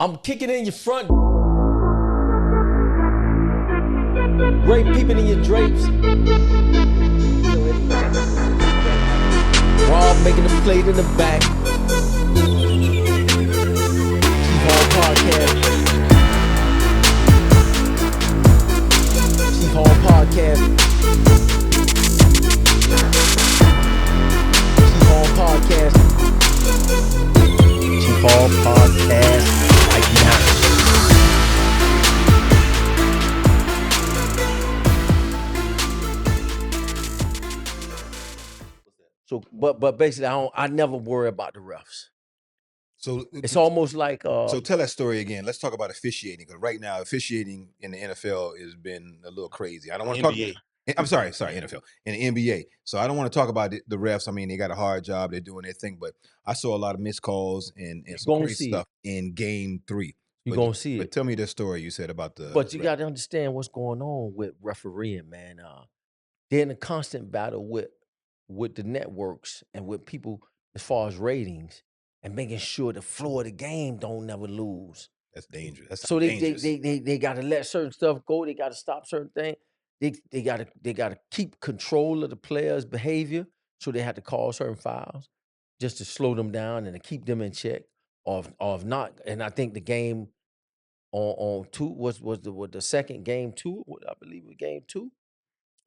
I'm kicking in your front. Great peeping in your drapes. Rob making a plate in the back. Chief Hall Podcast. Chief Hall Podcast. Chief Hall Podcast. Chief Hall Podcast. Right now. So, but basically, I never worry about the refs. So It's almost like so tell that story again. Let's talk about officiating, because right now officiating in the NFL has been a little crazy. I don't want to talk. I'm sorry, NFL and the NBA. So I don't want to talk about the refs. I mean, they got a hard job; they're doing their thing. But I saw a lot of missed calls and some crazy stuff in Game 3. You're gonna see But it. tell me the story you said about the. But you got to understand what's going on with refereeing, man. They're in a constant battle with the networks and with people as far as ratings and making sure the flow of the game don't never lose. That's dangerous. That's So dangerous. they got to let certain stuff go. They got to stop certain things. They got to keep control of the players' behavior. So they have to call certain fouls just to slow them down and to keep them in check. Or if not, and I think the game on two was the second Game 2. I believe it was Game 2.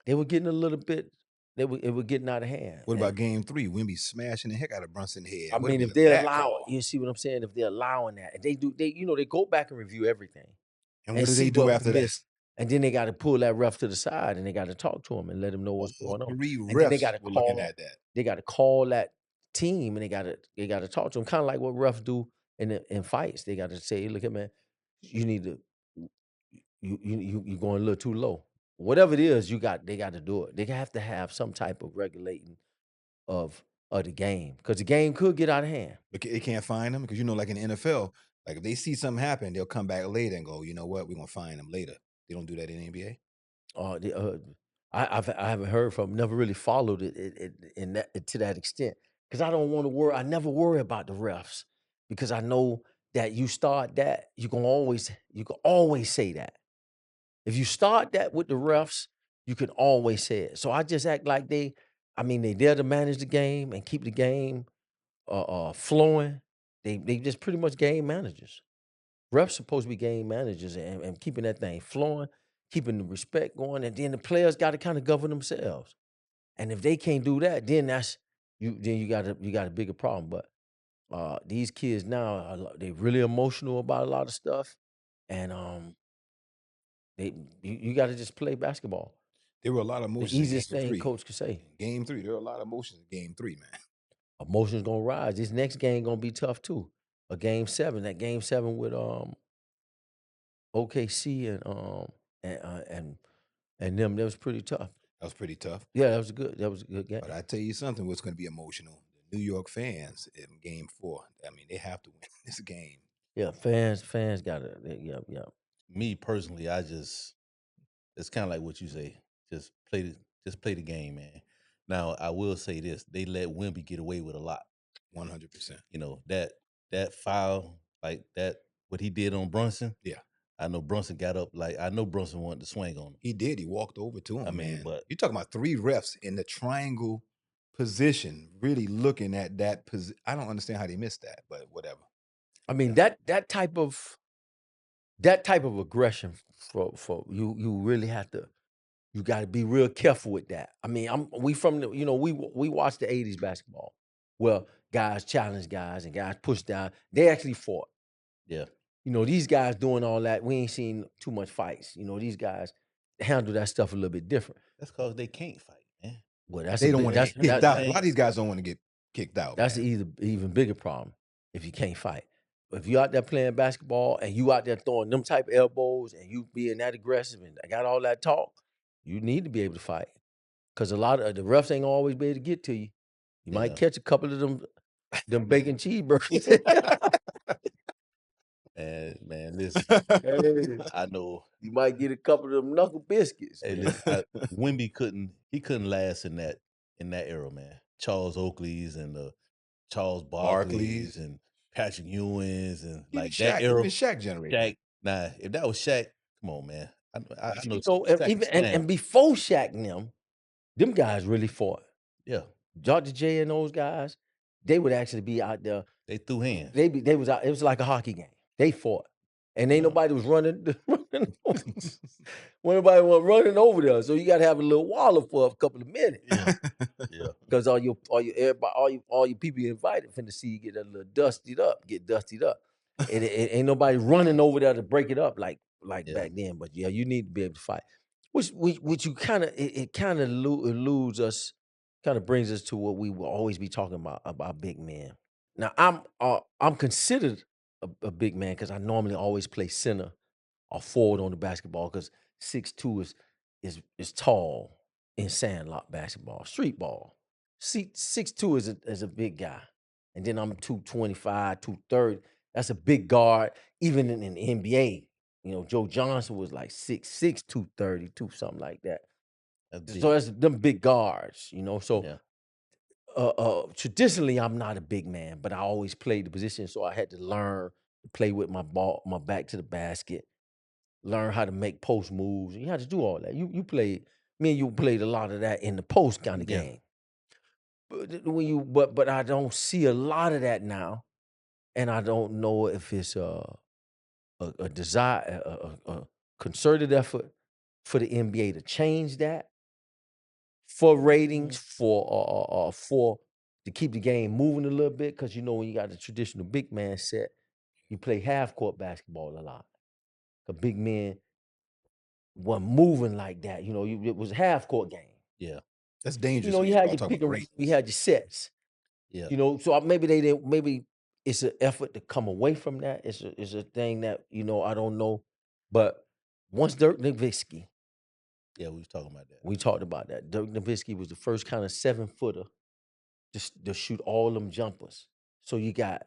They were getting a little bit. It was getting out of hand. What about Game 3? Wemby smashing the heck out of Brunson's head. I mean, if they allow, you see what I'm saying? If they're allowing that, and they go back and review everything. And what do they do after that? And then they got to pull that ref to the side and they got to talk to him and let him know what's going on. 3 And refs then they got to were call. looking at that. They got to call that team and they got to talk to them, kind of like what refs do in fights. They got to say, "Look at man, you need to you going a little too low. Whatever it is, they got to do it. They have to have some type of regulating of the game because the game could get out of hand. But they can't fine them because like in the NFL, like if they see something happen, they'll come back later and go, you know what, we're gonna fine them later. They don't do that in the NBA. I haven't heard from, never really followed it in that to that extent because I don't want to worry. I never worry about the refs because I know that you start that you can always say that. If you start that with the refs, you can always say it. So I just act like they there to manage the game and keep the game flowing. They just pretty much game managers. Refs supposed to be game managers and keeping that thing flowing, keeping the respect going, and then the players got to kind of govern themselves. And if they can't do that, then you got a bigger problem. But these kids now they're really emotional about a lot of stuff, and you got to just play basketball. There were a lot of emotions. The easiest thing coach could say. Game 3, there were a lot of emotions in Game 3, man. Emotions gonna rise. This next game gonna be tough too. A Game 7, that Game 7 with OKC and them, that was pretty tough. That was pretty tough. Yeah, that was a good game. But I tell you something, what's going to be emotional? The New York fans in Game 4. I mean, they have to win this game. Yeah, fans got it. Yeah. Me personally, it's kind of like what you say. Just play the game, man. Now, I will say this: they let Wemby get away with a lot. 100%. That foul, like that, what he did on Brunson. Yeah. I know Brunson got up, I know Brunson wanted to swing on him. He did. He walked over to him, man. But you're talking about 3 refs in the triangle position, really looking at that position. I don't understand how they missed that, but whatever. I mean, that type of aggression for you really have to. You got to be real careful with that. I mean, we watched the 80s basketball. Well, guys challenge guys and guys push down. They actually fought. Yeah. These guys doing all that, we ain't seen too much fights. These guys handle that stuff a little bit different. That's because they can't fight, man. Well, they don't want to get kicked out. A lot of these guys don't want to get kicked out. That's the even bigger problem if you can't fight. If you out there playing basketball and you out there throwing them type of elbows and you being that aggressive and got all that talk, you need to be able to fight. Because a lot of the refs ain't always be able to get to you. You might catch a couple of them bacon cheeseburgers. Man, listen. I know you might get a couple of them knuckle biscuits. Hey, listen, Wemby couldn't last in that era, man. Charles Oakley's and the Charles Barkley's and Patrick Ewing's and Even like that Shaq, era. even Shaq generated that. Shaq, nah, if that was Shaq, come on, man. I know If even and before Shaq and them guys really fought. yeah, Dr. J and those guys, they would actually be out there. they threw hands. They was out. It was like a hockey game. They fought, and ain't nobody was running. When nobody was running over there, so you got to have a little waller for a couple of minutes. Yeah. Because all your people you invited finna see you get a little dustied up. And it ain't nobody running over there to break it up like back then. But yeah, you need to be able to fight. Which you kind of it kind of eludes us, kind of brings us to what we will always be talking about big men. Now I'm considered a big man because I normally always play center or forward on the basketball because 6'2" is tall in sandlot basketball, street ball. 6'2" is a big guy, and then I'm 225, 230. That's a big guard, even in the NBA. You know, Joe Johnson was like 6'6", 232, something like that. So that's them big guards, you know. So traditionally, I'm not a big man, but I always played the position, so I had to learn to play with my back to the basket, learn how to make post moves. And you had to do all that. You played, me and you played a lot of that in the post kind of game. But I don't see a lot of that now, and I don't know if it's a desire, a concerted effort for the NBA to change that for ratings, for to keep the game moving a little bit. Because you know when you got the traditional big man set, you play half court basketball a lot. The big men wasn't moving like that. You know, it was a half court game. Yeah. That's dangerous. You know, you had your pick and you had your sets. Yeah. You know, so maybe they didn't. Maybe it's an effort to come away from that. It's a thing that I don't know. But once Dirk Nowitzki, yeah, we was talking about that. We talked about that. Dirk Nowitzki was the first kind of 7-footer to shoot all them jumpers. So it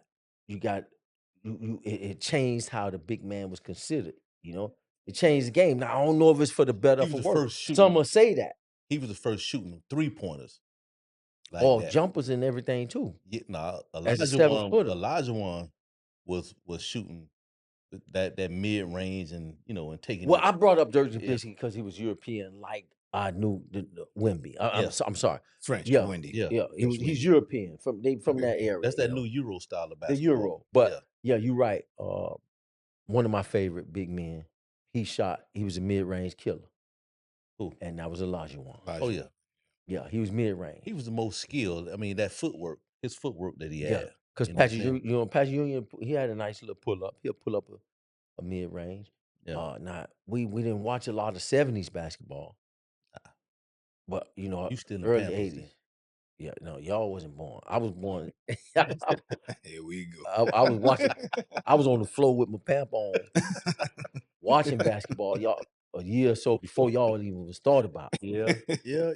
changed how the big man was considered. You know, it changed the game. Now I don't know if it's for the better or for worse. Some will say that he was the first shooting 3-pointers. Like all that. Jumpers and everything too. Yeah, Olajuwon was shooting that mid range and and taking. Well, I brought up Dirk Nowitzki because he was European, like I knew the Wemby. I'm sorry, French. Yeah, Wendy. Yeah, he's European from that area. That's that new Euro style of basketball. The Euro, but yeah, you're right. One of my favorite big men. He was a mid range killer. Who? And that was Olajuwon. Oh yeah. Yeah, he was mid range. He was the most skilled. I mean, that footwork, his footwork that he had. Because Patrick Union, he had a nice little pull up. He'll pull up a mid range. Yeah. Now we didn't watch a lot of 70s basketball, but you still in early 80s. Yeah, no, y'all wasn't born. I was born. Here we go. I was watching. I was on the floor with my pamp on, watching basketball. Y'all a year or so before y'all even was thought about. Yeah. I give you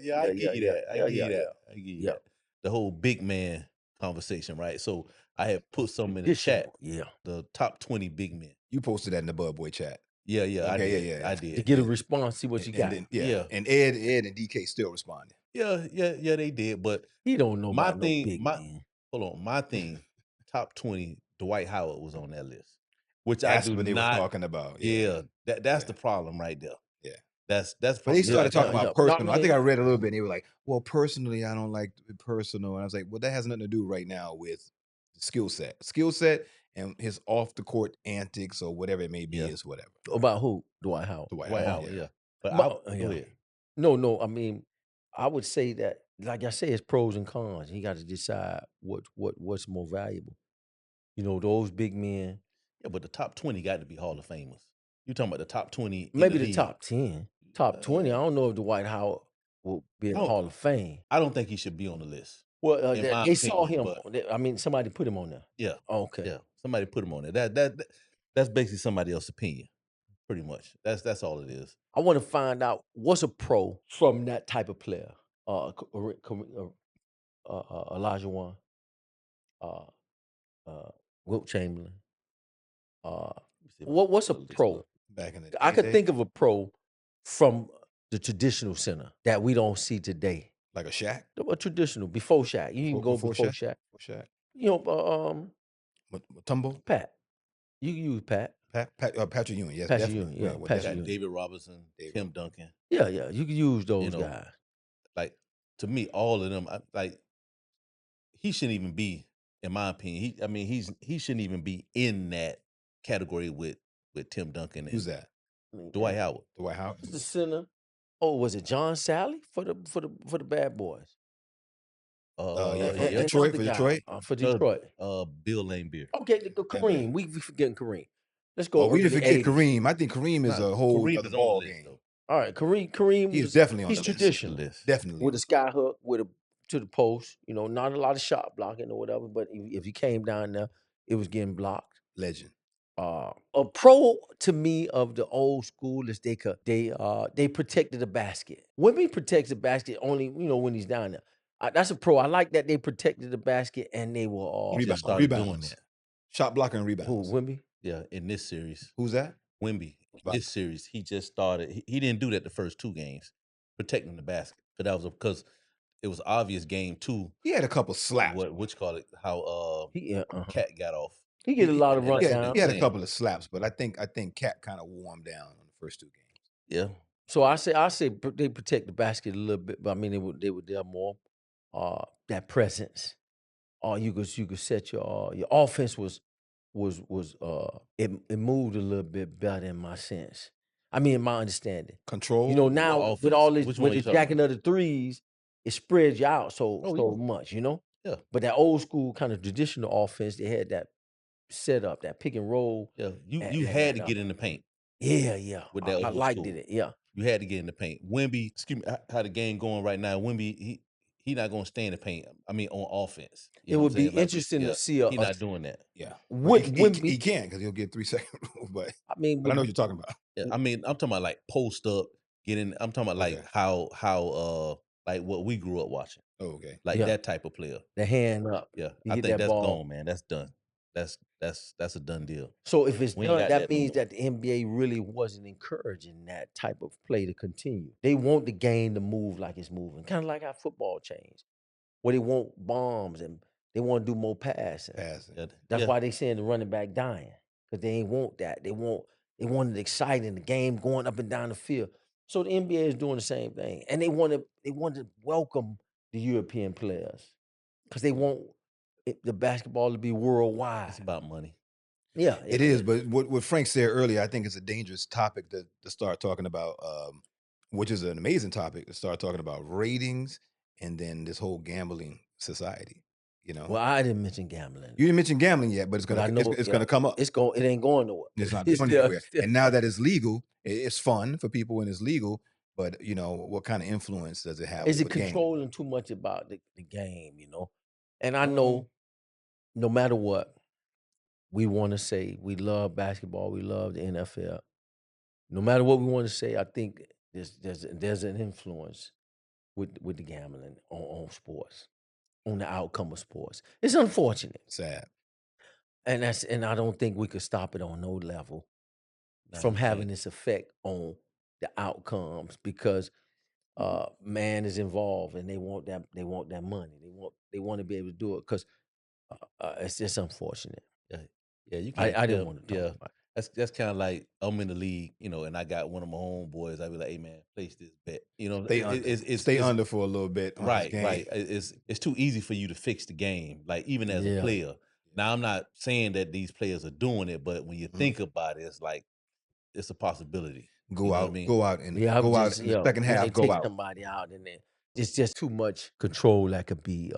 that. I give you that. The whole big man conversation, right? So I had put some in the chat. Yeah. The top 20 big men. You posted that in the Bud Boy chat. Yeah. Okay, I did. To get a response, see what you got. And and Ed and DK still responded. Yeah, they did. But he don't know about no big man. Hold on, my thing, top 20, Dwight Howard was on that list. Which that's I do what they not were talking about. That's the problem right there. Yeah. That's but they started talking about personal. I think I read a little bit and they were like, well, personally, I don't like it personal. And I was like, well, that has nothing to do right now with skill set and his off the court antics or whatever it may be is whatever. About who? Dwight Howard. Dwight Howard, yeah. But go ahead. No, I mean, I would say that, like I say, it's pros and cons. He got to decide what's more valuable. You know, those big men. Yeah, but the top 20 got to be Hall of Famers. You're talking about the top 20. Maybe the top 10. Top 20. I don't know if Dwight Howard will be in Hall of Fame. I don't think he should be on the list. Well, they saw him. I mean, somebody put him on there. Yeah. Oh, okay. Yeah. Somebody put him on there. That's basically somebody else's opinion. Pretty much. That's all it is. I want to find out what's a pro from that type of player. Olajuwon, Wilt Chamberlain. What's a pro? Back in the day, I could think of a pro from the traditional center that we don't see today. Like a Shaq? A traditional, before Shaq. You can go before Shaq. Shaq. You know, Tumble? Pat. You can use Pat. Patrick Ewing, yes, Patrick definitely. Ewing, yeah, Well, Patrick Got Ewing. David Robinson, Tim Duncan. Yeah, you can use those know, guys. Like, to me, all of them, he shouldn't even be, in my opinion. He shouldn't even be in that category with Tim Duncan. Who's that? Dwight Howard. Dwight Howard. The center. Oh, was it John Sally for the Bad Boys? Yeah, for And Detroit. another For guy, Detroit. for Detroit. Bill Laimbeer. Okay, Kareem. We forgetting Kareem. Let's go. Oh, we didn't forget 80s. Kareem. I think Kareem is a whole Kareem other is on the ball list, game. though. All right, Kareem. He's definitely on he's the list. traditional. Definitely. With a sky hook, to the post. You know, not a lot of shot blocking or whatever. But if you came down there, it was getting blocked. Legend. A pro to me of the old school is they protected the basket. Wemby protects the basket only when he's down there. That's a pro. I like that they protected the basket and they were started doing that. Shot blocking and rebounds. Who, Wemby? Yeah, in this series. Who's that? Wemby. In this series, he just started. He didn't do that the first 2 games, protecting the basket. But that was because it was obvious game 2. He had a couple slaps. How Cat got off. He get a lot of rundowns. He had a couple of slaps, but I think Cat kind of wore him down on the first 2 games. Yeah. So I say they protect the basket a little bit, but I mean they were there more. That presence. You could set your offense it moved a little bit better in my sense. I mean, in my understanding. Control. Now with all this, with the jacking of the threes, it spreads you out so much. Yeah. But that old school kind of traditional offense, they had that setup, that pick and roll. Yeah, you had to get in the paint. Yeah. With that I old liked school. it. Yeah. You had to get in the paint. Wemby, excuse me, how the game going right now? Wemby, he not going to stay in the paint. I mean, on offense. It would be interesting to see. He's not doing that. Yeah, Wemby, he can because he'll get 3 second rule. But I mean, I know what you're talking about. Yeah, I mean, I'm talking about like post up, get in. I'm talking about like how like what we grew up watching. Oh, okay. Like that type of player. The hand up. Yeah, You I get think that that's ball. gone, man. That's done. That's a done deal. So if it's We ain't done, got that that means no that the NBA really wasn't encouraging that type of play to continue. They want the game to move like it's moving, kind of like how football changed, where they want bombs and they want to do more passing. That's why they saying the running back dying, because they ain't want that. They want it exciting, the game going up and down the field. So the NBA is doing the same thing, and they want to welcome the European players because they want the basketball to be worldwide. It's about money. Yeah, it is. But what Frank said earlier, I think it's a dangerous topic to start talking about, which is an amazing topic to start talking about ratings and then this whole gambling society. Well, I didn't mention gambling. You didn't mention gambling yet, but it's gonna come up. It ain't going nowhere. It's not going anywhere. And now that it's legal, it's fun for people when it's legal. But what kind of influence does it have? Is it controlling too much about the game? And I know, no matter what, we want to say we love basketball, we love the NFL. No matter what we want to say, I think there's an influence with the gambling on sports, on the outcome of sports. It's unfortunate, sad, and I don't think we could stop it on no level from having this effect on the outcomes, because man is involved and they want that money. They want to be able to do it, because it's just unfortunate. Yeah, you can't. I didn't want to talk about it. That's kind of like I'm in the league, and I got one of my homeboys. I be like, "Hey man, place this bet." Stay under for a little bit. Right. It's too easy for you to fix the game, like even as a player. Now I'm not saying that these players are doing it, but when you think about it, it's like it's a possibility. Go out in the second half. Go out. Somebody out, and then it's just too much control that could be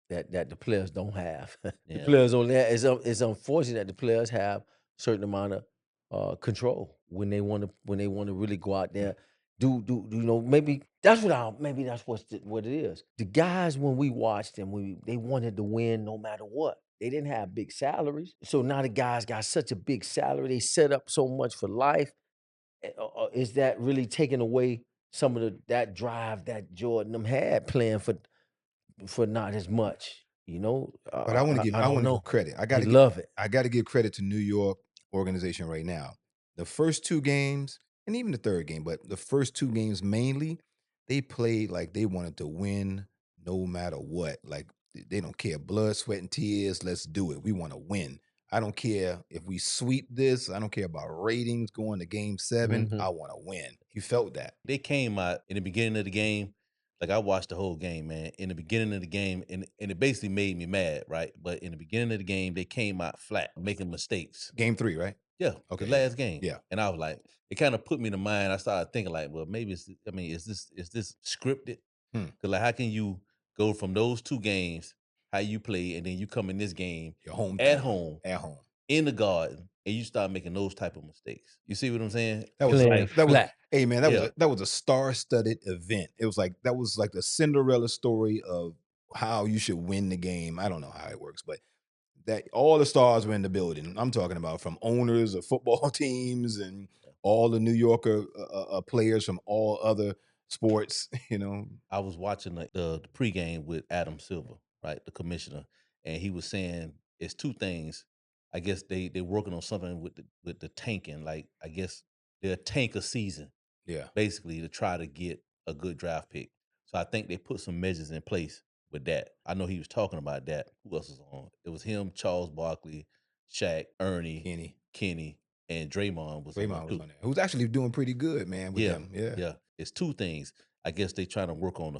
that the players don't have. The players only have, it's unfortunate that the players have a certain amount of control when they want to really go out there. Maybe that's what it is. The guys, when we watched them, they wanted to win no matter what. They didn't have big salaries, so now the guys got such a big salary. They set up so much for life. Is that really taking away some of that drive that Jordan them had playing for not as much? But I want to give credit. I got to give credit to New York organization right now. The first 2 games, and even the third game, but the first 2 games mainly, they played like they wanted to win no matter what. Like They don't care. Blood, sweat, and tears. Let's do it. We want to win. I don't care if we sweep this. I don't care about ratings going to game 7. I want to win. You felt that. They came out in the beginning of the game. Like, I watched the whole game, man. In the beginning of the game, and it basically made me mad, right? But in the beginning of the game, they came out flat, making mistakes. Game 3, right? Yeah. Okay. The last game. Yeah. And I was like, it kind of put me in mind. I started thinking like, well, maybe is this scripted? Because like, how can you go from those 2 games, how you play, and then you come in this game Your home at home in the Garden, and you start making those type of mistakes? You see what I'm saying? That was flat. Hey man, that was a star-studded event. It was like the Cinderella story of how you should win the game. I don't know how it works, but that all the stars were in the building. I'm talking about from owners of football teams and all the New Yorker players from all other sports. I was watching the pregame with Adam Silver, right, the commissioner, and he was saying it's 2 things. I guess they're working on something with the tanking. Like, I guess they'll tank a season, basically, to try to get a good draft pick. So I think they put some measures in place with that. I know he was talking about that. Who else was on? It was him, Charles Barkley, Shaq, Ernie, Kenny, and Draymond was on there. Who's actually doing pretty good, man, with them. Yeah. It's 2 things. I guess they trying to work on the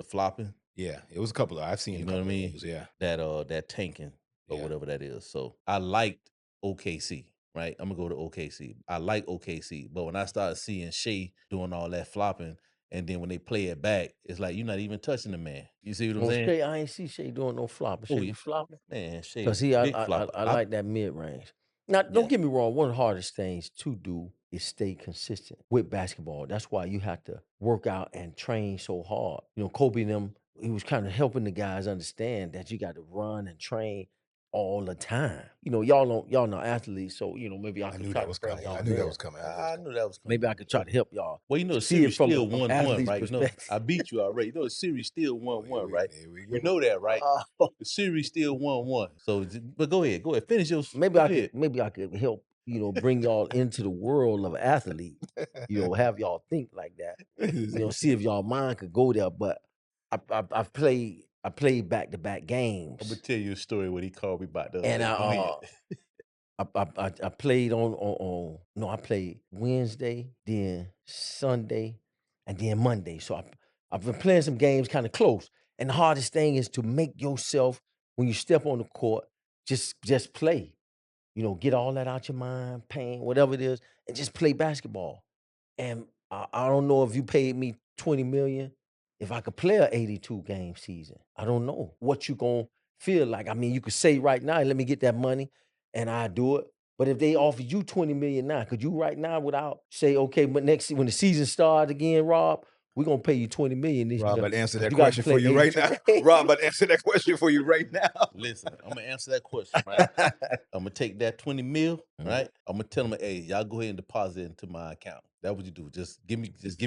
flopping. Yeah, it was a couple of I've seen. You know what I mean? Those, yeah. That tanking or whatever that is. So I liked OKC, right? I'm gonna go to OKC. I like OKC, but when I started seeing Shea doing all that flopping, and then when they play it back, it's like you're not even touching the man. You see what I'm saying? Shea, I ain't see Shea doing no flopping. Shea was flopping. Man, Shea. Because I like that mid range. Now, don't get me wrong. One of the hardest things to do is stay consistent with basketball. That's why you have to work out and train so hard. Kobe and them, he was kind of helping the guys understand that you got to run and train all the time. Y'all not athletes, so maybe I knew that was coming. I knew that was coming. I knew that was coming. Maybe I could try to help y'all. Well, the series still 1-1, right? I beat you already. The series still 1-1, right? You know that, right? The series still 1-1. So, but go ahead, finish your. Maybe I could help. Bring y'all into the world of athletes. Have y'all think like that. See if y'all mind could go there. But I played back-to-back games. I'm gonna tell you a story what he called me about the. And I played I played Wednesday, then Sunday, and then Monday. So I've been playing some games kind of close. And the hardest thing is to make yourself, when you step on the court, just play. Get all that out your mind, pain, whatever it is, and just play basketball. And I don't know if you paid me $20 million, if I could play a 82 game season. I don't know what you gonna feel like. I mean, you could say right now, let me get that money, and I do it. But if they offer you $20 million now, could you right now without say, okay, but when the season starts again, Rob, we're gonna pay you $20 million this year. Rob, I'd answer that question for you right now. Rob, I'd answer that question for you right now. Listen, I'm gonna answer that question, right? I'm gonna take that 20 mil, right? I'm gonna tell them, hey, y'all go ahead and deposit it into my account. That's what you do. Just give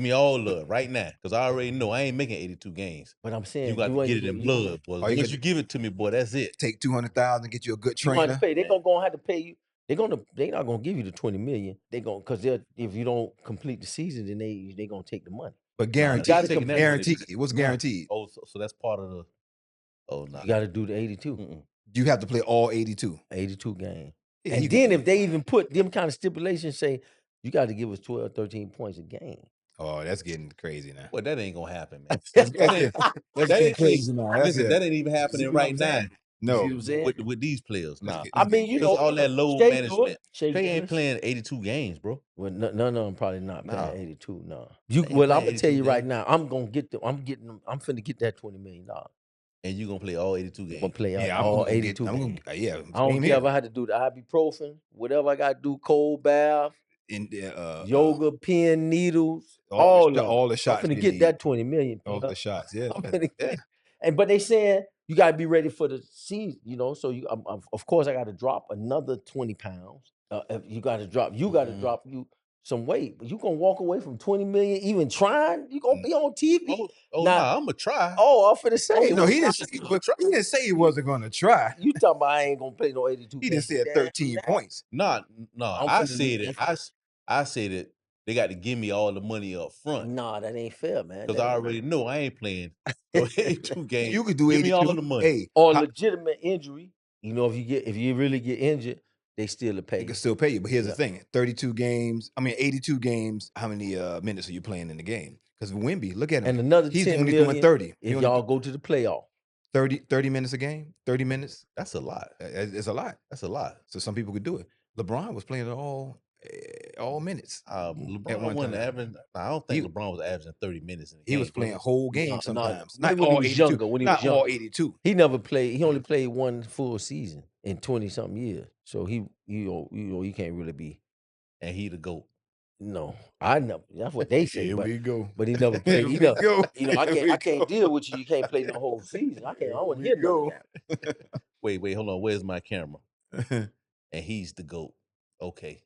me all love right now, because I already know I ain't making 82 games. But I'm saying you got to get it in blood, boy. Once you give it to me, boy, that's it. Take $200,000, get you a good trainer. They're gonna have to pay you. They're not gonna give you the $20 million. Because if you don't complete the season, then they're gonna take the money. But guaranteed. Guaranteed. What's guaranteed? Oh, so that's part of the. Oh no. You got to do the 82. You have to play all 82. 82 games. Yeah, and then if they even put them kind of stipulations, say you got to give us 12, 13 points a game. Oh, that's getting crazy now. Well, that ain't gonna happen, man. That's getting crazy now. Listen, that ain't even happening right now. No, with these players. Nah. I mean, all that load management. They ain't playing 82 games, bro. Well, none of them probably not playing 82. No. I'm gonna tell you right now. I'm finna get that $20 million. And you gonna play all 82 games. I'm gonna play all 82 games. I don't care if I had to do the ibuprofen, whatever I got to do, cold bath, yoga, pin, needles, all the shots. I'm finna get that $20 million. All the shots, yeah. But they saying you gotta be ready for the season, So you, of course, I got to drop another 20 pounds. You got to drop you some weight, but you gonna walk away from 20 million even trying? You gonna be on TV? Nah, I'm gonna try. Oh, I'm finna say. No, he didn't say he wasn't gonna try. You talking about I ain't gonna play no 82? He just said 13 points. No. I said it. I said it they got to give me all the money up front. Nah, that ain't fair, man. Because I already know I ain't playing no 82 games. You could do Give 82. me all the money. Hey, or legitimate injury. You know, if you really get injured, they still pay they you. can still pay you. But here's Yeah. the thing: 32 games. I mean, 82 games. How many minutes are you playing in the game? Because Wemby, look at him. And another He's 10 only million doing 30. if y'all go to the playoff. 30 minutes a game. 30 minutes. That's a lot. It's a lot. That's a lot. So some people could do it. LeBron was playing all minutes. LeBron wasn't averaging. I don't think LeBron was averaging 30 minutes in the game. He was playing whole game sometimes. Not Not when all he was 82. younger. When he was Not younger. all 82. He never played. He only played one full season in 20-something years. So you can't really be. And he the GOAT. No, I never. That's what they say. Here but, we go. But he never played. He never, you know, I can't deal with you. You can't play the whole season. I want to hear none of that. Wait, hold on. Where's my camera? And he's the GOAT. Okay.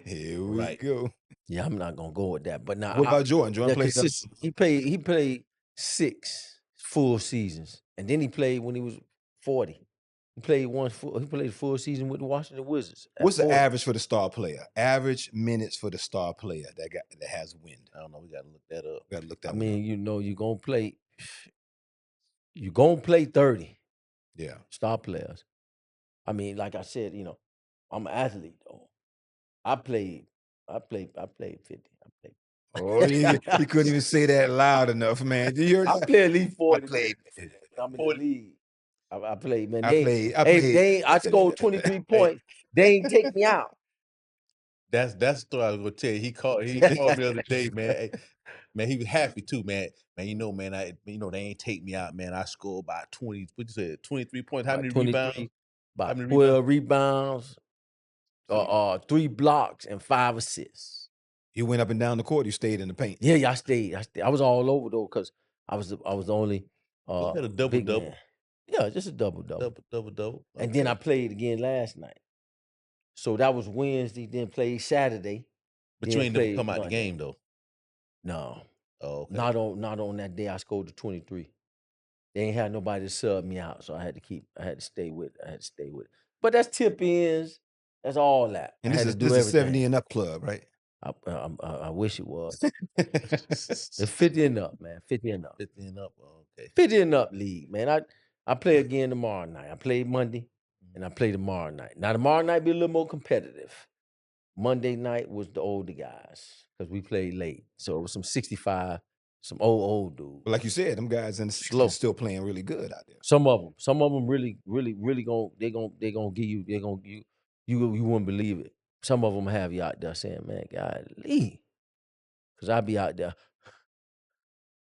Here we go. Yeah, I'm not gonna go with that. But now, what about Jordan? Jordan played. He played 6 full seasons, and then he played when he was 40. He played a full season with the Washington Wizards. What's the average for the star player? Average minutes for the star player that has wind. I don't know. We gotta look that up. Got to look that. I mean, you know, you're gonna play 30. Yeah, star players. I mean, like I said, you know, I'm an athlete though. I played 50. I played. Oh, he couldn't even say that loud enough, man. You heard I played at least 40. I played. I'm in the league. I played, man. I scored 23 points. They ain't take me out. That's the story I was gonna tell you. He called me the other day, man. Hey, man, he was happy too, man. Man, you know, man, they ain't take me out, man. I scored about 20. What you said? 23 points. How many rebounds? About 12 rebounds. 3 blocks and 5 assists. You went up and down the court. You stayed in the paint. Yeah, I stayed. I was all over though because I was the only. You had a double-double. Yeah, just a double. Double. And then I played again last night. So that was Wednesday. Then played Saturday. But you ain't never come out the game though. No. Oh, okay. Not on that day. I scored the 23. They ain't had nobody to sub me out, so I had to stay with it. But that's tip ins. That's all that. And this is 70 and up club, right? I wish it was. It's 50 and up, man. 50 and up. 50 and up. Okay. 50 and up league, man. I play again tomorrow night. I played Monday, and I play tomorrow night. Now tomorrow night be a little more competitive. Monday night was the older guys because we played late, so it was some 65, some old dudes. But like you said, them guys in the 60s still playing really good out there. Some of them really gonna give you. You wouldn't believe it. Some of them have you out there saying, "Man, golly," because I be out there.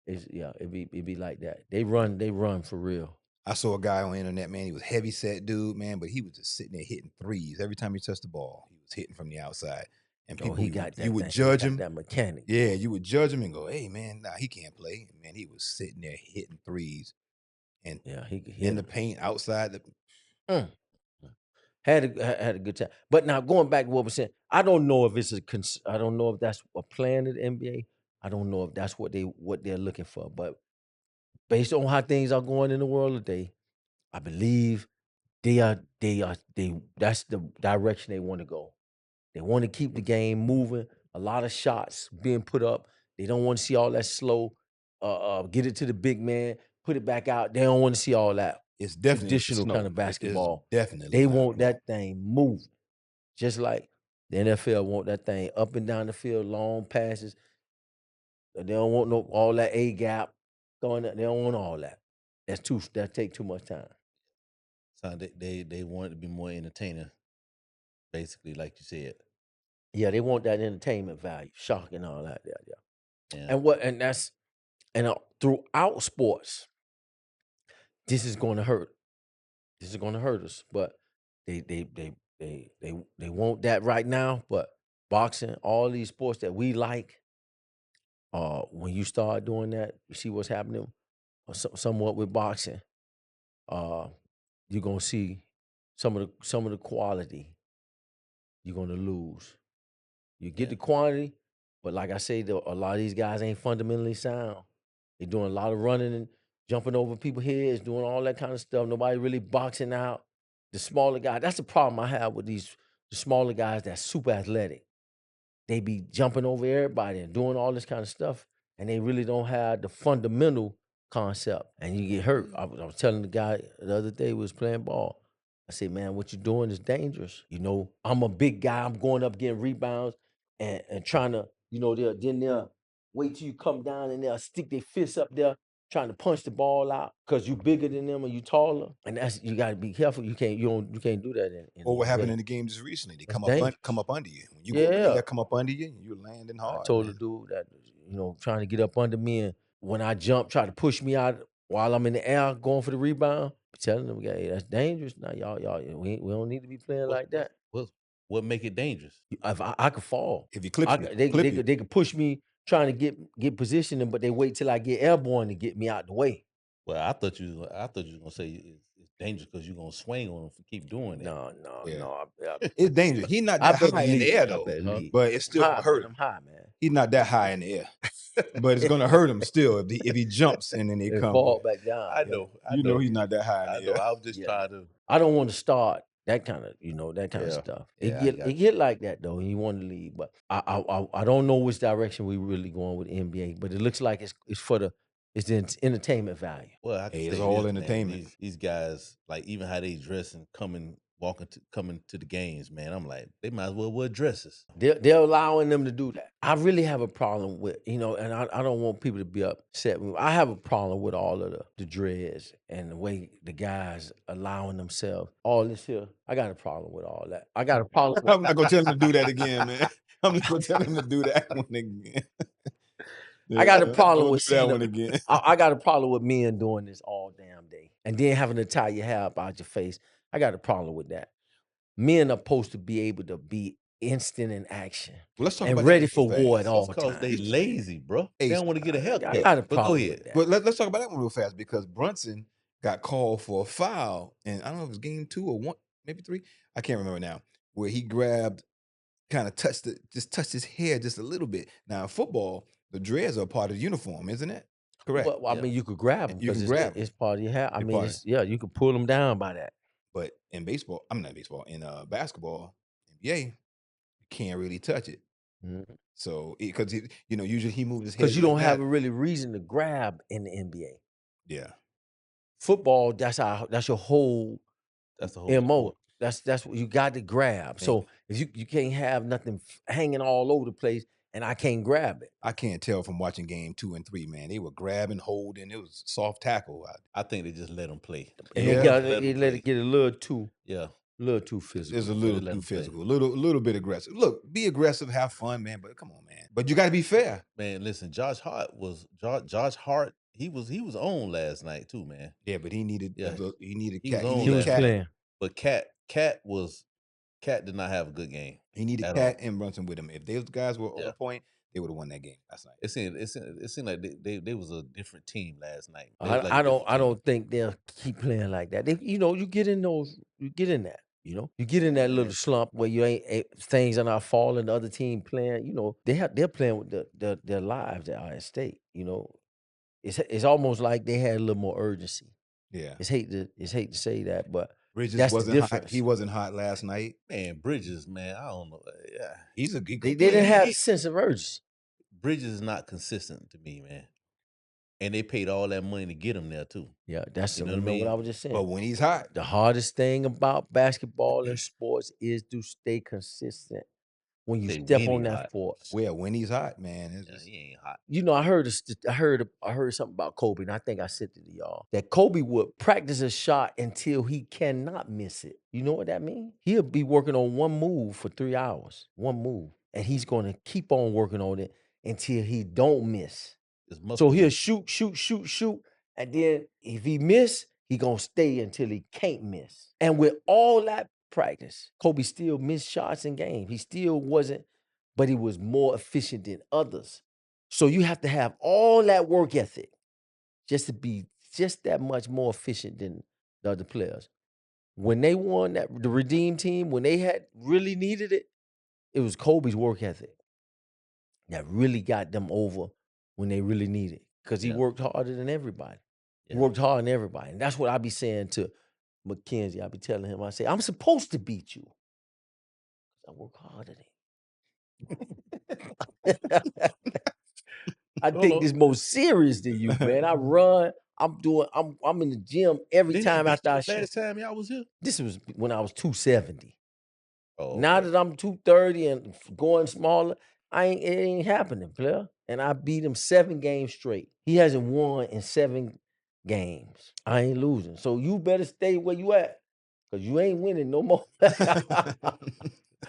It be like that. They run for real. I saw a guy on the internet, man. He was a heavy set dude, man, but he was just sitting there hitting threes every time he touched the ball. He was hitting from the outside, and people you would judge him. That mechanic. Yeah, you would judge him and go, "Hey, man, nah, he can't play." Man, he was sitting there hitting threes, and he in the paint outside the. Had a good time. But now going back to what we're saying, I don't know if I don't know if that's a plan at the NBA. I don't know if that's what they're looking for. But based on how things are going in the world today, I believe that's the direction they want to go. They want to keep the game moving. A lot of shots being put up. They don't want to see all that slow. Get it to the big man, put it back out. They don't want to see all that. It's definitely traditional kind of basketball. Definitely, they want that thing moving, just like the NFL want that thing up and down the field, long passes. They don't want all that A gap going. They don't want all that. That take too much time. So they want it to be more entertaining, basically, like you said. Yeah, they want that entertainment value, shock and all that. Yeah. And throughout sports, this is going to hurt. This is going to hurt us, but they want that right now. But boxing, all these sports that we like, when you start doing that, you see what's happening somewhat with boxing. You're gonna see some of the quality you're gonna lose. You get the quantity, but like I say, a lot of these guys ain't fundamentally sound. They're doing a lot of running and jumping over people's heads, doing all that kind of stuff. Nobody really boxing out. The smaller guy, that's the problem I have with the smaller guys that's super athletic. they be jumping over everybody and doing all this kind of stuff, and they really don't have the fundamental concept, and you get hurt. I was telling the guy the other day we was playing ball. I said, man, what you're doing is dangerous. You know, I'm a big guy. I'm going up getting rebounds and trying to, you know, they'll wait till you come down and they'll stick their fists up there trying to punch the ball out because you bigger than them or you taller. And that's you got to be careful. You can't do that in Or what happened NBA. in the game just recently? They That's come dangerous. up under you. When you go up, Yeah. they come up under you, and you're landing I hard. told man. the dude that, you know, trying to get up under me, and when I jump, try to push me out while I'm in the air going for the rebound. Telling them, hey, that's dangerous. Now, y'all, we don't need to be playing like that. What make it dangerous? If I could fall. If you clip you, they could push me trying to get positioning, but they wait till I get airborne to get me out the way. Well, I thought you was gonna say it's dangerous because you're gonna swing on them if you keep doing that. No. It's dangerous. He's not that high in the air though, but it's still gonna hurt him. I'm high, man. He's not that high in the air, but it's gonna hurt him still if he jumps and then they come fall back down. I know. You know he's not that high in the air. I was just trying to. I don't want to start that kind of stuff. It get like that though, and you want to leave. But I don't know which direction we really going with the NBA. But it looks like it's the entertainment value. Well, I can it's say all this, entertainment. Man. These guys, like even how they dress and coming to the games, man. I'm like, they might as well wear dresses. They're allowing them to do that. I really have a problem with, and I don't want people to be upset with me. I have a problem with all of the dreads and the way the guys allowing themselves. All this here, I got a problem with all that. I got a problem. I'm not gonna tell him to do that again, man. I'm not gonna tell him to do that one again. I got a problem with that one again. I got a problem with men doing this all damn day and then having to tie your hair up out your face. I got a problem with that. Men are supposed to be able to be instant in action. Well, let's talk and about ready that for war at all because times. they lazy, bro. They don't want to get a haircut. I got a problem with that. But let's talk about that one real fast because Brunson got called for a foul, and I don't know if it was game 2 or 1, maybe 3. I can't remember now. Where he grabbed, kind of touched his hair just a little bit. Now in football, the dreads are part of the uniform, isn't it? Correct. Well, I mean, you could grab them. You can grab them. It's part of your hair. I mean, you could pull them down by that. But in baseball, I'm not baseball. In basketball, NBA, you can't really touch it. Mm-hmm. So because usually he moves his head because you don't have a really reason to grab in the NBA. Yeah. Football, that's your whole. That's the whole MO. That's what you got to grab. So if you can't have nothing hanging all over the place, and I can't grab it. I can't tell from watching game 2 and 3, man. They were grabbing, holding. It was soft tackle. I think they just let them play. And they let it get a little too. Yeah. A little too physical. It's a little too physical. A little bit aggressive. Look, be aggressive, have fun, man. But come on, man. But you got to be fair, man. Listen, Josh Hart. He was on last night too, man. Yeah, but he needed. Yeah. He needed. He was playing. But Cat did not have a good game. He needed Cat and Brunson with him. If those guys were on point, they would have won that game last night. It seemed like they was a different team last night. I don't think they'll keep playing like that. You get in that. You get in that little slump where you ain't things are not falling. The other team playing. They're playing with their lives that are at stake. It's almost like they had a little more urgency. Yeah, it's hate to say that, but Bridges wasn't hot. He wasn't hot last night. Man, Bridges, man, I don't know. Yeah, he's a good. They didn't have a sense of urgency. Bridges is not consistent to me, man. And they paid all that money to get him there too. Yeah, that's what I was just saying. But when he's hot, the hardest thing about basketball and sports is to stay consistent. When you step on that court, well, when he's hot, man, he ain't hot. I heard something about Kobe, and I think I said it to y'all that Kobe would practice a shot until he cannot miss it. You know what that means? He'll be working on one move for 3 hours, one move, and he's going to keep on working on it until he don't miss. So he'll shoot, and then if he miss, he gonna stay until he can't miss. And with all that practice, Kobe still missed shots in games. He still wasn't, but he was more efficient than others. So you have to have all that work ethic just to be just that much more efficient than the other players. When they won the Redeem team, when they had really needed it, it was Kobe's work ethic that really got them over when they really needed it. Because he worked harder than everybody. He worked harder than everybody. And that's what I be saying to McKenzie. I be telling him, I say, I'm supposed to beat you. I work harder than you. I take this more serious than you, man. I run. I'm in the gym every Didn't he time beat after you I up shoot. last time y'all was here? This was when I was 270. Oh, Now okay. that I'm 230 and going smaller, it ain't happening, player. And I beat him 7 games straight. He hasn't won in 7 games. I ain't losing. So you better stay where you at. Cause you ain't winning no more.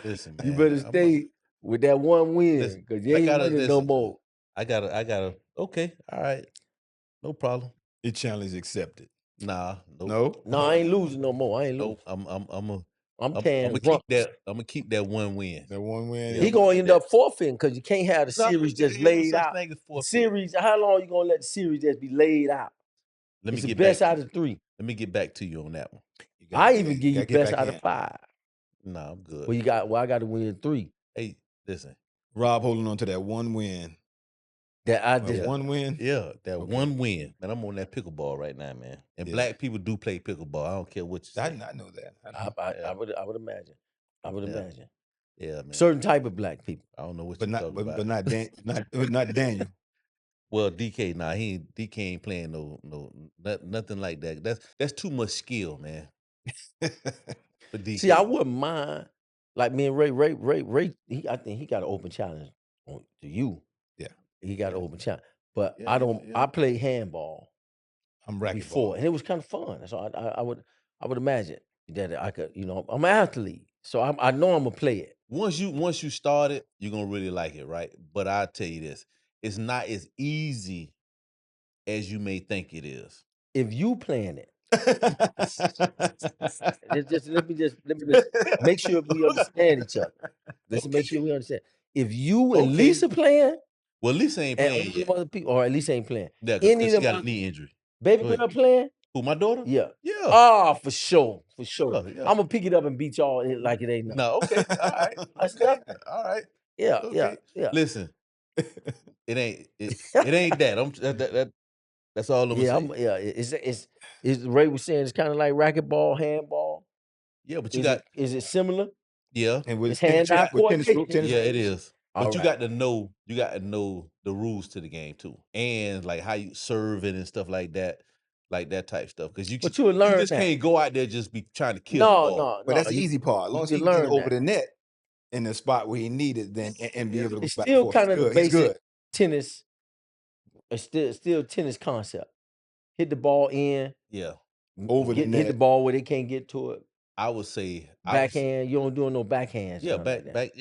Listen, man. You better stay with that one win. Listen, Cause you ain't winning no more. I gotta. Okay, all right, no problem. Your challenge accepted. Nah, nope. No, I ain't losing no more. I ain't losing. Nope. I'm gonna keep that one win. That one win. Yeah, He gonna end up forfeiting because you can't have the series just laid out. Series. How long you gonna let the series just be laid out? It's the best out of 3. Let me get back to you on that one. I even give you best out of 5. Nah, I'm good. Well, I got to win 3. Hey, listen, Rob holding on to that one win. That I did. One win? Yeah, that one win. Man, I'm on that pickleball right now, man. And black people do play pickleball. I don't care what you say. I know that. I would imagine. I would imagine. Yeah, man. Certain type of black people. I don't know what you're talking about. But not Daniel. Well, DK, DK ain't playing nothing like that. That's too much skill, man. For DK. See, I wouldn't mind. Like me and Ray. I think he got an open challenge to you. Yeah, he got an open challenge. But I don't. I played handball. I'm racquetball before, and it was kind of fun. So I would imagine that I could. I'm an athlete, so I know I'm gonna play it. Once you start it, you're gonna really like it, right? But I'll tell you this: it's not as easy as you may think it is. If you playing it, let me just make sure we understand each other. Let's make sure we understand. If you and Lisa playing, well, Lisa ain't playing yet. Other people, or at least ain't playing. Yeah, because she got a knee injury. Baby girl playing? Who, my daughter? Yeah. Yeah. Oh, for sure. Yeah. Yeah. I'm gonna pick it up and beat y'all like it ain't nothing. No, okay. All right. That's nothing. All right. Yeah, okay. yeah. Listen, it ain't that. That's all I'm gonna say. It's Ray was saying it's kind of like racquetball, handball. Yeah, but is it similar? Yeah, and with it's hand-eye coordination. Yeah, it is. But you got to know the rules to the game too, and like how you serve it and stuff like that type stuff. Because you just can't go out there just be trying to kill the ball. No. But that's the easy part. As long as he can get over the net in the spot where he needed, then and be able to go it's back still and forth. kind of the basic tennis. It's still tennis concept. Hit the ball in. Yeah. Over the net. Hit the ball where they can't get to it. I would say backhand. You don't do no backhands. Yeah,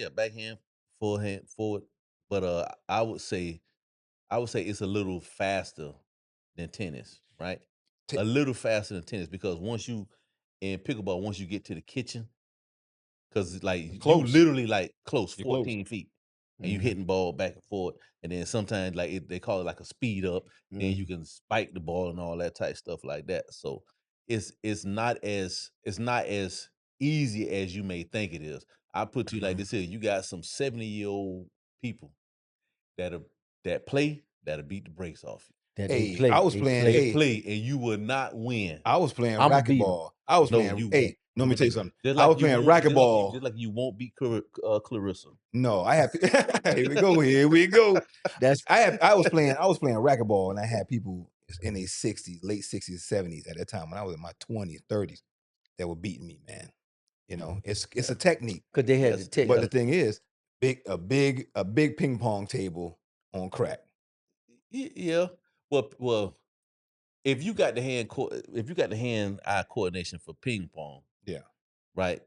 backhand, forward. But I would say it's a little faster than tennis, right? A little faster than tennis because in pickleball, once you get to the kitchen, because like you literally like close 14 feet, and you hitting ball back and forth, and then sometimes like they call it like a speed up, then you can spike the ball and all that type stuff like that. So it's not as easy as you may think it is. I put to you like this here: you got some 70-year-old people that'll beat the brakes off you. I was playing. Play, and you will not win. I was playing racquetball. I was playing. Let me tell you something. I was playing racquetball. Just like you won't beat Clarissa. No, I have. Here we go. I was playing racquetball, and I had people in their 60s, late 60s, 70s at that time when I was in my 20s, 30s that were beating me, man. It's a technique. Because they had to take. But the thing is, a big ping pong table on crack. Yeah. Well, if you got the hand-eye coordination for ping pong, yeah, right,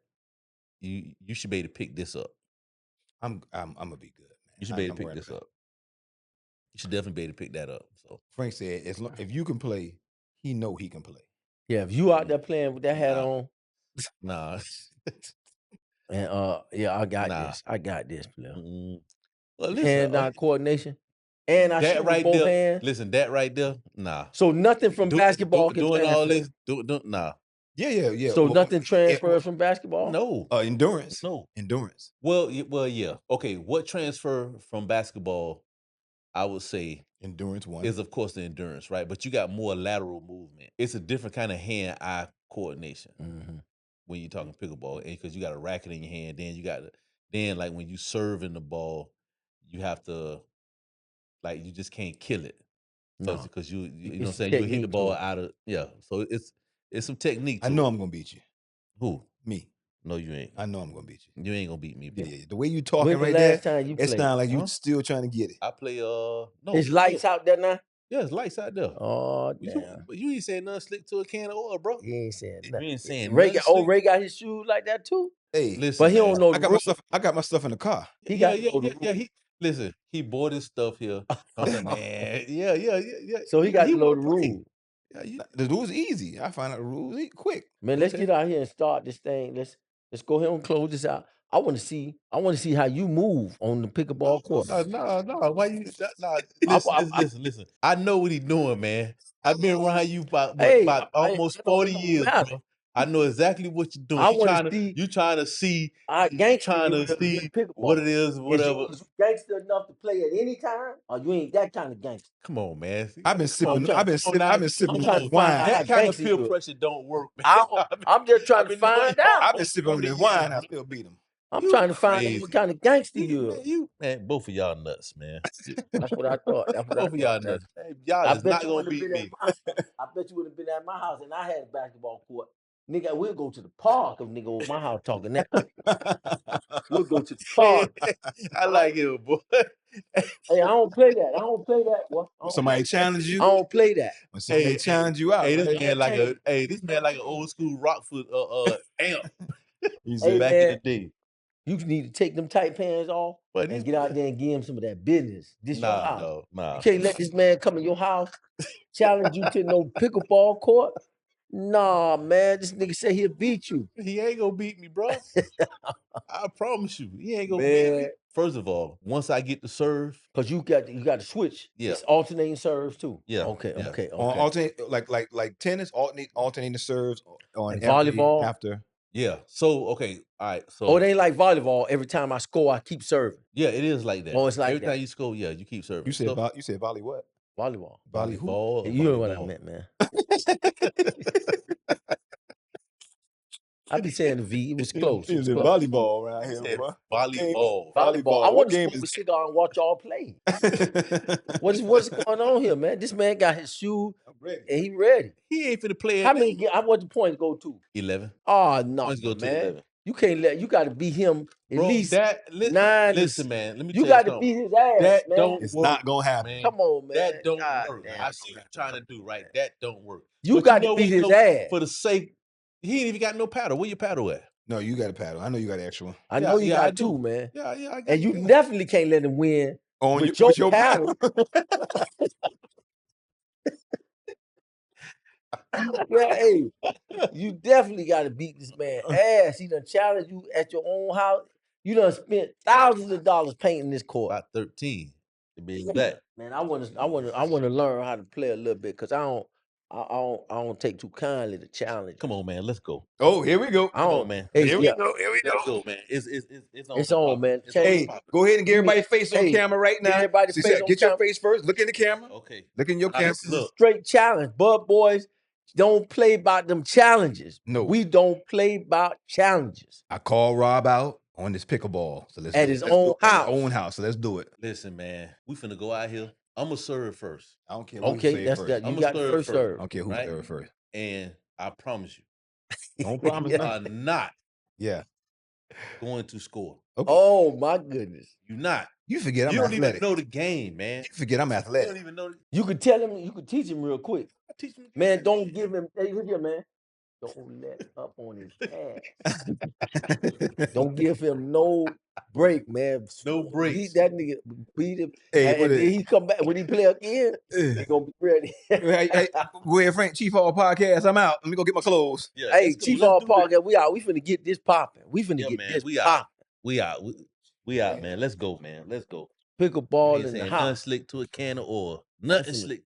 you should be able to pick this up. I'm gonna be good, man. You should be able to pick this up. You should definitely be able to pick that up. So Frank said, if you can play, he know he can play. Yeah, if you out there playing with that hat on, nah. And I got this. I got this, player. Well, listen, hand-eye coordination. And I shoot with both hands. Listen, that right there, nah. So nothing from basketball can doing transfer. all this, nah. Yeah. So nothing transfers from basketball? No. Endurance. No. Endurance. Well, yeah. Okay, what transfer from basketball, I would say, endurance one, is of course the endurance, right? But you got more lateral movement. It's a different kind of hand-eye coordination when you're talking pickleball, because you got a racket in your hand. Then you got like when you serving the ball, you have to like you just can't kill it. No. Because you know what I'm It's saying, you hit the technique ball to it. out of so it's some technique to I know it. I'm gonna beat you. Who? Me. No, you ain't. I know I'm gonna beat you. You ain't gonna beat me, bro. Yeah. The way you talking When's the right last there, time you it played? sounds like you still trying to get it. I play no. It's lights out there now? Yeah, it's lights out there. Oh, damn. You ain't saying nothing slick to a can of oil, bro. He ain't saying You nothing. ain't saying Ray nothing got, slick. Ray got his shoes like that too? Hey, Listen, but he man, don't know I the got rules. my stuff. I got my stuff in the car. He got yeah. Listen, he bought his stuff here. I'm saying, man, yeah. So he got to know the wanna play. rules. Yeah, the rules easy. I find out the rules quick. Man, let's get out here and start this thing. Let's go ahead and close this out. I want to see how you move on the pickleball court. No. Why you? Listen. I know what he's doing, man. I've been around you about almost 40 years, bro. I know exactly what you're doing. I want to see. You trying to see. Trying to see what it is, whatever. Is you gangster enough to play at any time, or you ain't that kind of gangster? Come on, man. I've been sipping wine. That kind of peer pressure don't work, man. I'm just trying to find out. I've been sipping on this wine. I still beat him. I'm trying to find out what kind of gangster you are. Man, both of y'all nuts, man. That's what I thought. Both of y'all nuts. Y'all is not gonna beat me. I bet you would have been at my house and I had a basketball court. Nigga, we'll go to the park if nigga over my house talking that. We'll go to the park. I like it, boy. Hey, I don't play that. Boy. Somebody challenge you? I don't play that. When somebody challenge you out. Hey, this man like an old school Rockfoot amp. Hey, back man, in the day. You need to take them tight pants off and get out there and give him some of that business. This your house. Nah. You can't let this man come in your house, challenge you to no pickleball court. Nah, man, this nigga said he'll beat you. He ain't gonna beat me, bro. I promise you, he ain't gonna beat me. First of all, once I get to serve, because you got to switch. Yeah, it's alternating serves too. Yeah. Okay. On alternate like tennis, alternating the serves on and volleyball after. Yeah. So okay, all right. So it ain't like volleyball. Every time I score, I keep serving. Yeah, it is like that. Oh, it's like every time you score, yeah, you keep serving. You said volley what? Volleyball. Volleyball. You know what I meant, man. I be saying the V. It was close. It was volleyball around here, bro. Volleyball. I want to smoke a cigar and watch y'all play. What's going on here, man? This man got his shoe and he ready. He ain't finna play. How many? What the points go to? 11. Oh no, points go man. to 11. You can't let. You got to beat him at least 9. Listen, man. Let me. You got to beat his ass, that man. Don't it's work, not gonna happen. Man. Come on, man. That don't God work. damn. I see what you're trying to do, right? That don't work. You got to beat his ass for the sake. He ain't even got no paddle. Where your paddle at? No, you got a paddle. I know you got an extra one. I know you got two, man. Yeah. I got and you definitely can't let him win with your paddle. Yeah, hey, you definitely got to beat this man ass. He done challenged you at your own house. You done spent thousands of dollars painting this court. About 13 to be exact. Man, I want to learn how to play a little bit because I don't take too kindly to challenge. Come on, man, let's go. Oh, here we go. Come on, man. Here we go. Let's go, man. It's on. It's on, man. Hey, go ahead and get everybody's face on camera right now. Get your face first. Look in the camera. Okay. Look in your camera. This is a straight challenge. Bud boys don't play about them challenges. No. We don't play about challenges. I call Rob out on this pickleball. So let's at his own house. Own house. So let's do it. Listen, man. We finna go out here. I'm gonna serve first. I don't care. Okay, that's that. You got first serve. I don't care who serve first. And I promise you, don't promise I'm not. Yeah. Going to score. Okay. Oh my goodness. You're not. You forget I'm athletic. You don't athletic. even know the game, man. You forget I'm athletic. You don't even know. You could tell him. You could teach him real quick. Teach him. Man, don't give him. Hey, look here, man. Don't let up on his ass. Don't give him no break, man. No break. Beat that nigga. Beat him. Hey, and then he come back when he play again. He gonna be ready. Hey, go ahead, Frank. Chief Hall Podcast. I'm out. Let me go get my clothes. Yeah, hey, Chief Hall Podcast. We out. We finna get this popping. We finna get this popping. We out. We out, man. Let's go, man. Let's go. Pickleball in the house. Nothing slick to a can of oil. Nothing slick.